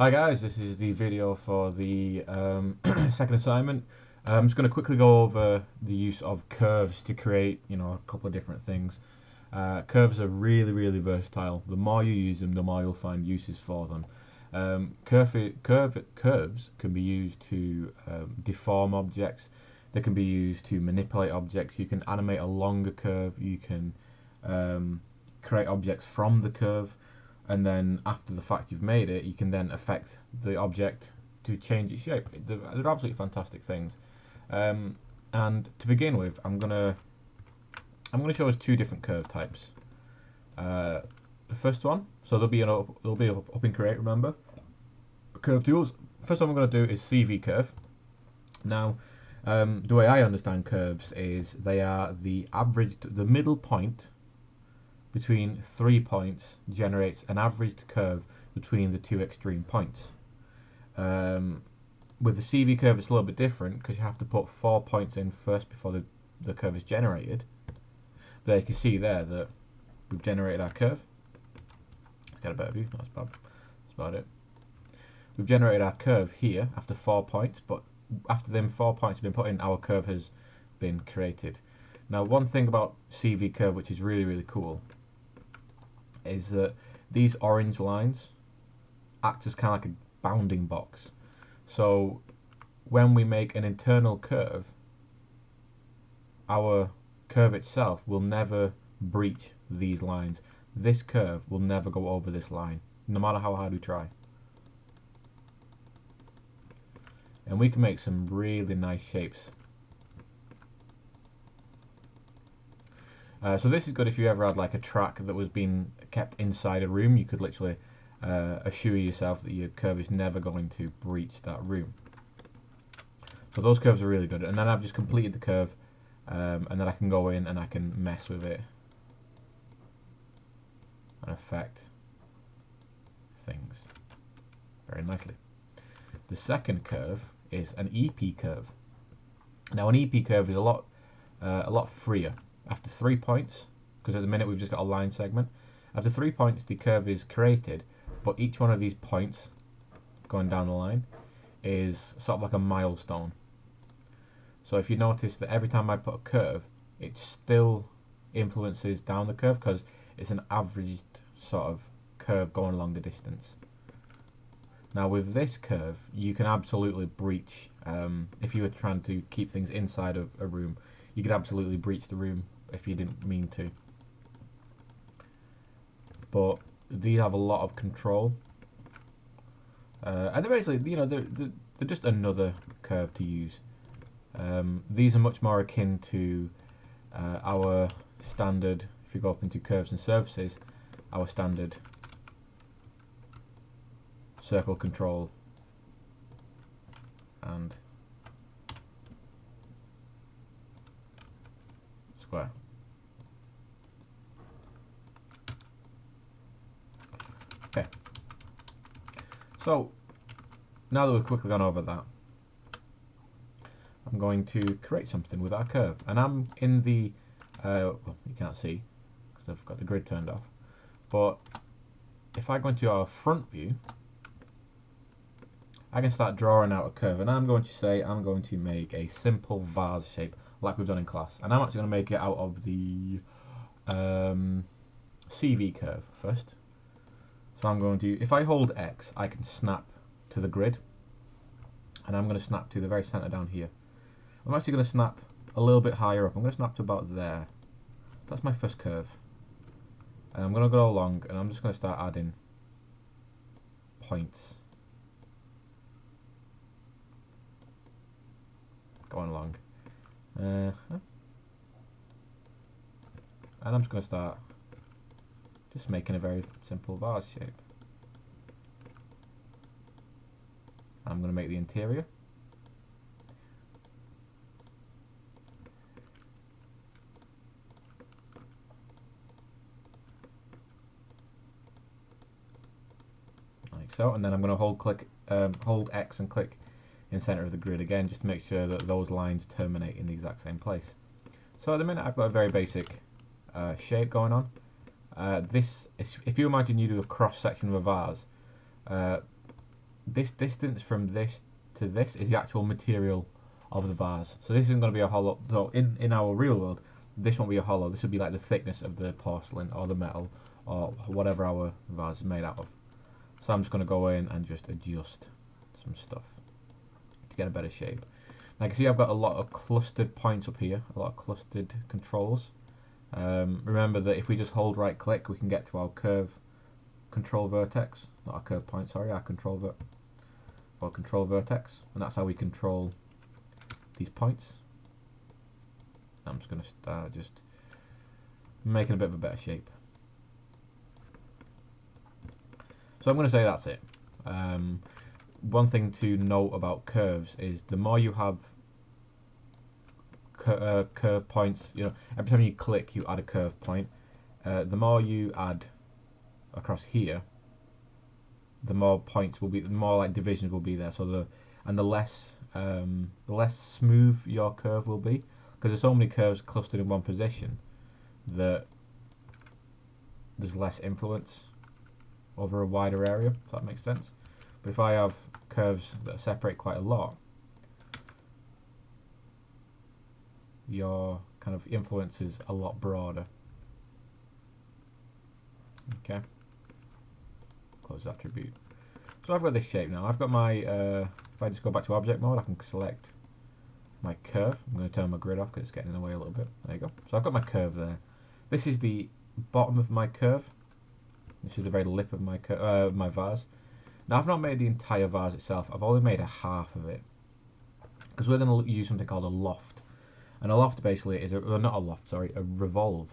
Hi guys, this is the video for the second assignment. I'm just going to quickly go over the use of curves to create, a couple of different things. Curves are really versatile. The more you use them, the more you'll find uses for them. Curves can be used to deform objects. They can be used to manipulate objects. You can animate a longer curve. You can create objects from the curve, and then after the fact you've made it, you can then affect the object to change its shape. They're absolutely fantastic things. And to begin with, I'm gonna show us two different curve types. The first one, so there'll be up in Create. Remember, curve tools. First one I'm going to do is CV curve. Now, the way I understand curves is they are the middle point between 3 points generates an averaged curve between the two extreme points. With the CV curve, it's a little bit different because you have to put 4 points in first before the curve is generated. But you can see there that we've generated our curve. Let's get a better view. That's about it. We've generated our curve here after 4 points, but after them 4 points have been put in, our curve has been created. Now, one thing about CV curve which is really cool is that these orange lines act as kind of like a bounding box. So when we make an internal curve, our curve itself will never breach these lines. This curve will never go over this line, no matter how hard we try. And we can make some really nice shapes. So this is good if you ever had like a track that was being kept inside a room. You could literally assure yourself that your curve is never going to breach that room. So those curves are really good. And then I've just completed the curve, and then I can go in and I can mess with it and affect things very nicely. The second curve is an EP curve. Now an EP curve is a lot freer. After 3 points, because at the minute we've just got a line segment, after 3 points the curve is created, but each one of these points going down the line is sort of like a milestone. So if you notice that every time I put a curve, it still influences down the curve because it's an averaged sort of curve going along the distance. Now with this curve, you can absolutely breach, if you were trying to keep things inside of a room, you could absolutely breach the room if you didn't mean to. But these have a lot of control, and they're basically, they're just another curve to use. These are much more akin to our standard. If you go up into curves and surfaces, our standard circle, control, and square. Okay, so now that we've quickly gone over that, I'm going to create something with our curve, and I'm in the well, you can't see because I've got the grid turned off, but if I go into our front view, I can start drawing out a curve, and I'm going to say I'm going to make a simple vase shape like we've done in class, and I'm actually going to make it out of the CV curve first. So I'm going to, if I hold X, I can snap to the grid, and I'm going to snap to the very center down here. I'm actually going to snap a little bit higher up. I'm going to snap to about there. That's my first curve, and I'm going to go along, and I'm just going to start adding points going along, and I'm just going to start just making a very simple vase shape. I'm going to make the interior. Like so, and then I'm going to hold X and click in center of the grid again, just to make sure that those lines terminate in the exact same place. So at the minute I've got a very basic shape going on. This is, if you imagine you do a cross section of a vase, this distance from this to this is the actual material of the vase. So this isn't going to be a hollow. So in our real world, this won't be a hollow. This would be like the thickness of the porcelain or the metal or whatever our vase is made out of. So I'm just going to go in and just adjust some stuff to get a better shape. Now you can see I've got a lot of clustered points up here, a lot of clustered controls. Remember that if we just hold right click, we can get to our curve control vertex, not our curve point, sorry, our control vertex, and that's how we control these points. I'm just going to start just making a bit of a better shape. So I'm going to say that's it. One thing to note about curves is the more you have curve points, you know, every time you click you add a curve point. The more you add across here, the more points will be, the more like divisions will be there. So the less smooth your curve will be, because there's so many curves clustered in one position that there's less influence over a wider area, if that makes sense. But if I have curves that separate quite a lot, your kind of influence is a lot broader. Okay, close attribute. So I've got this shape now. I've got my, if I just go back to object mode, I can select my curve. I'm going to turn my grid off because it's getting in the way a little bit. There you go. So I've got my curve there. This is the bottom of my curve. This is the very lip of my vase. Now I've not made the entire vase itself. I've only made a half of it because we're going to use something called a loft. And a loft basically is not a loft, sorry, a revolve.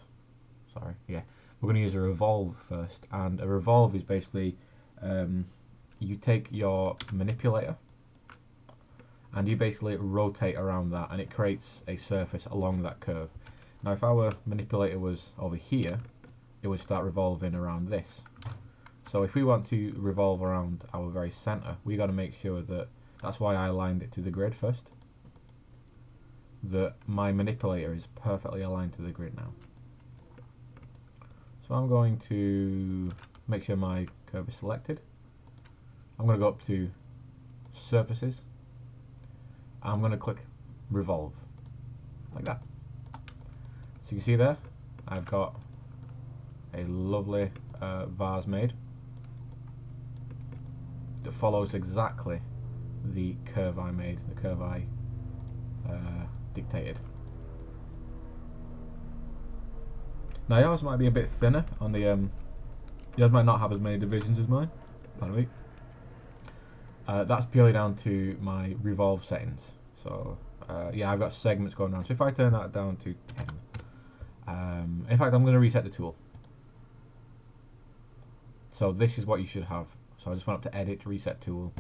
Sorry, yeah. We're going to use a revolve first, and a revolve is basically you take your manipulator and you basically rotate around that, and it creates a surface along that curve. Now if our manipulator was over here, it would start revolving around this. So if we want to revolve around our very center, we got to make sure that, that's why I aligned it to the grid first, that my manipulator is perfectly aligned to the grid now. So I'm going to make sure my curve is selected. I'm going to go up to surfaces. I'm going to click revolve, like that. So you can see there, I've got a lovely vase made that follows exactly the curve I made, the curve I dictated. Now yours might be a bit thinner on the yours might not have as many divisions as mine, pardon me. That's purely down to my revolve settings. So yeah, I've got segments going on. So if I turn that down to 10, in fact I'm going to reset the tool. So this is what you should have. So I just went up to edit, reset tool,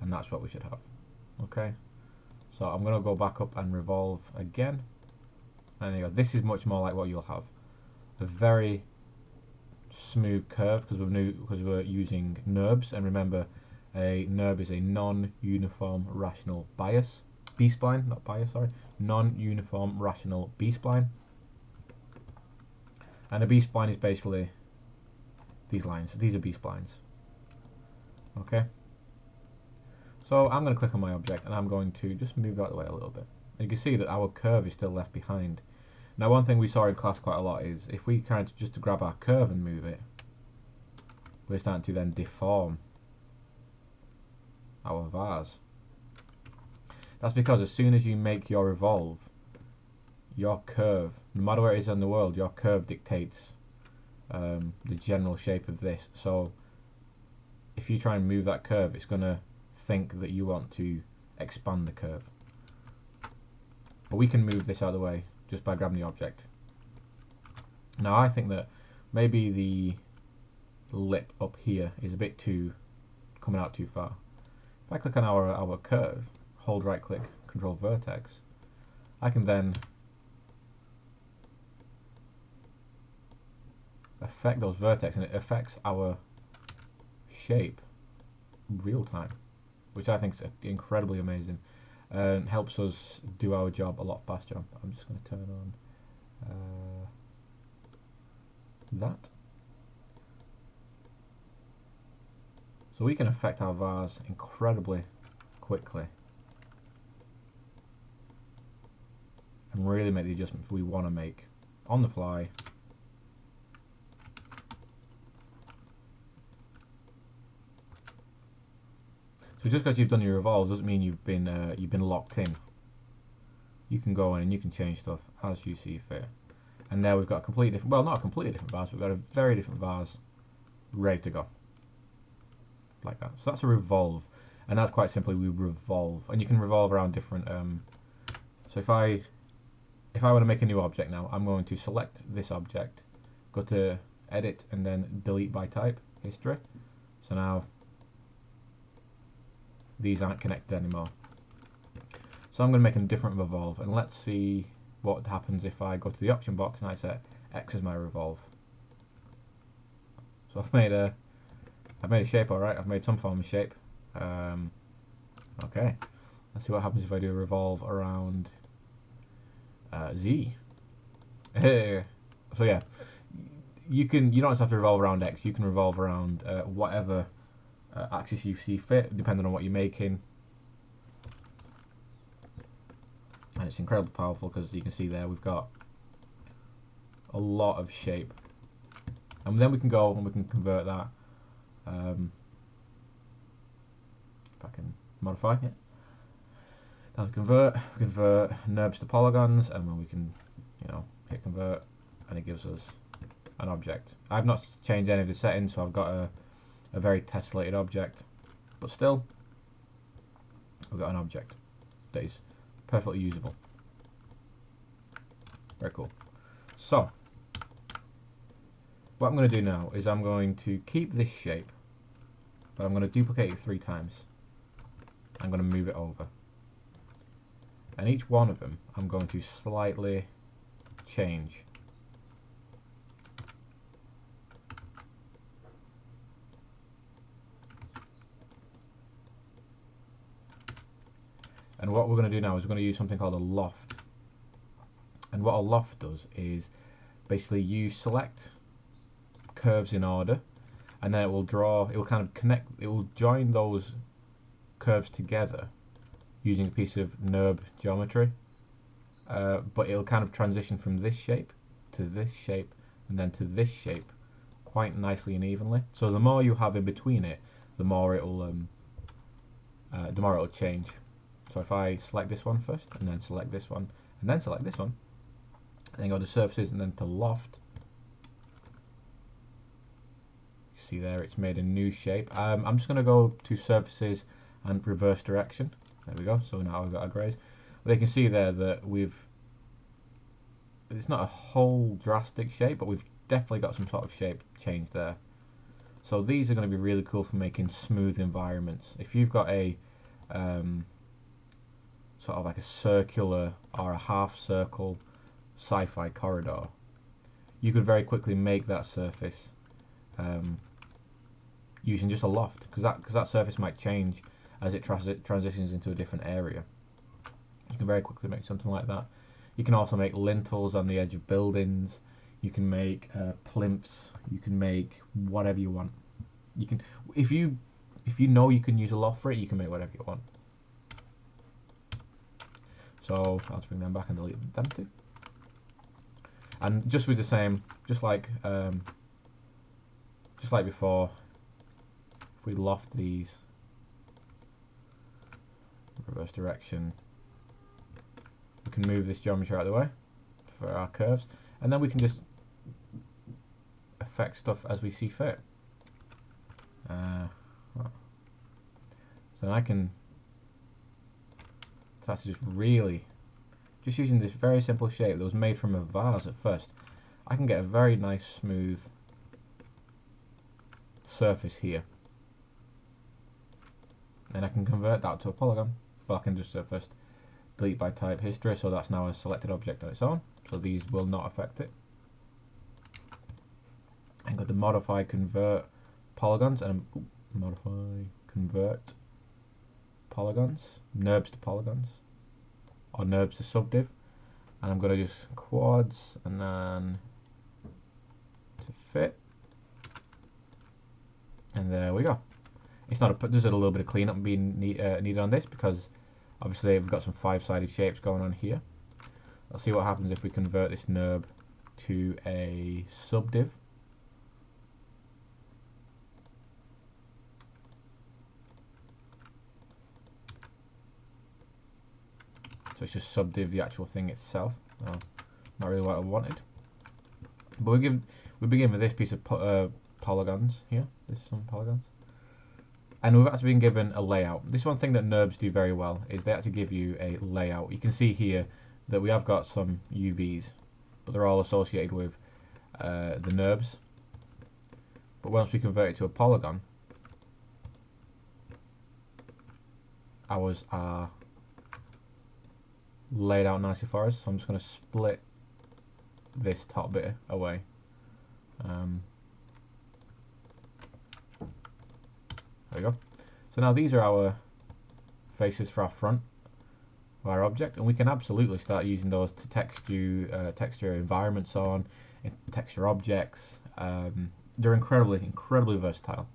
and that's what we should have. Okay, so I'm going to go back up and revolve again, and there you go. This is much more like what you'll have. A very smooth curve because we're using NURBS, and remember, a NURB is a non-uniform rational bias, B-spline, not bias, sorry, non-uniform rational B-spline, and a B-spline is basically these lines. These are B-splines. Okay, so I'm going to click on my object and I'm going to just move out of the way a little bit. And you can see that our curve is still left behind. Now one thing we saw in class quite a lot is if we kind of just to grab our curve and move it, we're starting to then deform our vase. That's because as soon as you make your revolve, your curve, no matter where it is in the world, your curve dictates the general shape of this. So if you try and move that curve, it's going to think that you want to expand the curve. But we can move this out of the way just by grabbing the object. Now I think that maybe the lip up here is a bit too coming out too far. If I click on our curve, hold right click, control vertex, I can then affect those vertex, and it affects our shape real time, which I think is incredibly amazing and helps us do our job a lot faster. I'm just going to turn on that. So we can affect our vase incredibly quickly and really make the adjustments we want to make on the fly. So just because you've done your revolve doesn't mean you've been locked in. You can go in and you can change stuff as you see fit. And there we've got a completely different, well, not a completely different vase, we've got a very different vase ready to go. Like that. So that's a revolve. And that's quite simply we revolve. And you can revolve around different, so if I want to make a new object now, I'm going to select this object, go to edit and then delete by type, history. So now these aren't connected anymore. So I'm going to make a different revolve, and let's see what happens if I go to the option box and I set X as my revolve. So I've made a shape, alright, I've made some form of shape. Okay, let's see what happens if I do a revolve around Z. So yeah, you don't just have to revolve around X, you can revolve around whatever axis you see fit, depending on what you're making. And it's incredibly powerful because you can see there we've got a lot of shape. And then we can go and we can convert that. If I can modify it. Now to convert NURBS to polygons, and then we can, hit convert, and it gives us an object. I've not changed any of the settings, so I've got a very tessellated object, but still, we've got an object that is perfectly usable. Very cool. So, what I'm going to do now is I'm going to keep this shape, but I'm going to duplicate it 3 times. I'm going to move it over. And each one of them I'm going to slightly change. And what we're going to do now is we're going to use something called a loft. And what a loft does is basically you select curves in order, and then it will kind of connect, it will join those curves together using a piece of NURB geometry. But it'll kind of transition from this shape to this shape and then to this shape quite nicely and evenly. So the more you have in between it, the more it'll change. So if I select this one first, and then select this one, and then select this one, and then go to surfaces and then to loft, you see there it's made a new shape. I'm just going to go to surfaces and reverse direction. There we go. So now we've got our grays. But you can see there that it's not a whole drastic shape, but we've definitely got some sort of shape change there. So these are going to be really cool for making smooth environments. If you've got a sort of like a circular or a half circle sci-fi corridor, you could very quickly make that surface using just a loft, because that surface might change as it transitions into a different area. You can very quickly make something like that. You can also make lintels on the edge of buildings. You can make plinths. You can make whatever you want. You can, if you know you can use a loft for it, you can make whatever you want. So I'll just bring them back and delete them too. And just with the same, just like before, if we loft these, reverse direction, we can move this geometry out of the way for our curves, and then we can just affect stuff as we see fit. So I can, so that's just using this very simple shape that was made from a vase at first, I can get a very nice smooth surface here. And I can convert that to a polygon, but I can just first delete by type history, so that's now a selected object on its own, so these will not affect it. I'm going to modify convert polygons, and modify convert polygons, NURBS to polygons, or NURBS to subdiv, and I'm going to just quads and then to fit, and there we go. It's not a, there's a little bit of cleanup being needed on this, because obviously we've got some 5-sided shapes going on here. Let's see what happens if we convert this NURB to a subdiv. So it's just subdiv the actual thing itself. Well, not really what I wanted. But we begin with this piece of polygons here. There's some polygons. And we've actually been given a layout. This is one thing that NURBs do very well, is they actually give you a layout. You can see here that we have got some UVs, but they're all associated with the NURBs. But once we convert it to a polygon, ours are laid out nicely for us. So I'm just going to split this top bit away. There we go. So now these are our faces for our front of our object, and we can absolutely start using those to texture environments on, and texture objects. They're incredibly versatile.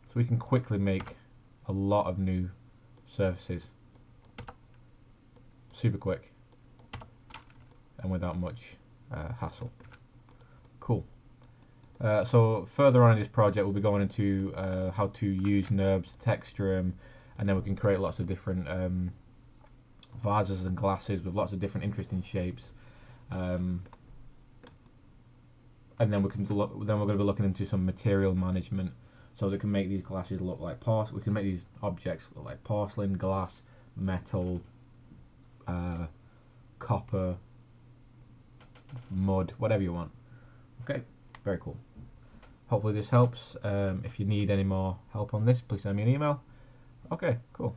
So we can quickly make a lot of new surfaces super quick and without much hassle. Cool. So further on in this project, we'll be going into how to use NURBs to texture them, and then we can create lots of different vases and glasses with lots of different interesting shapes. And then we're going to be looking into some material management, so we can make these glasses look like porcelain. We can make these objects look like porcelain, glass, metal, copper, mud, whatever you want. Okay, very cool. Hopefully this helps. If you need any more help on this, please send me an email. Okay, cool.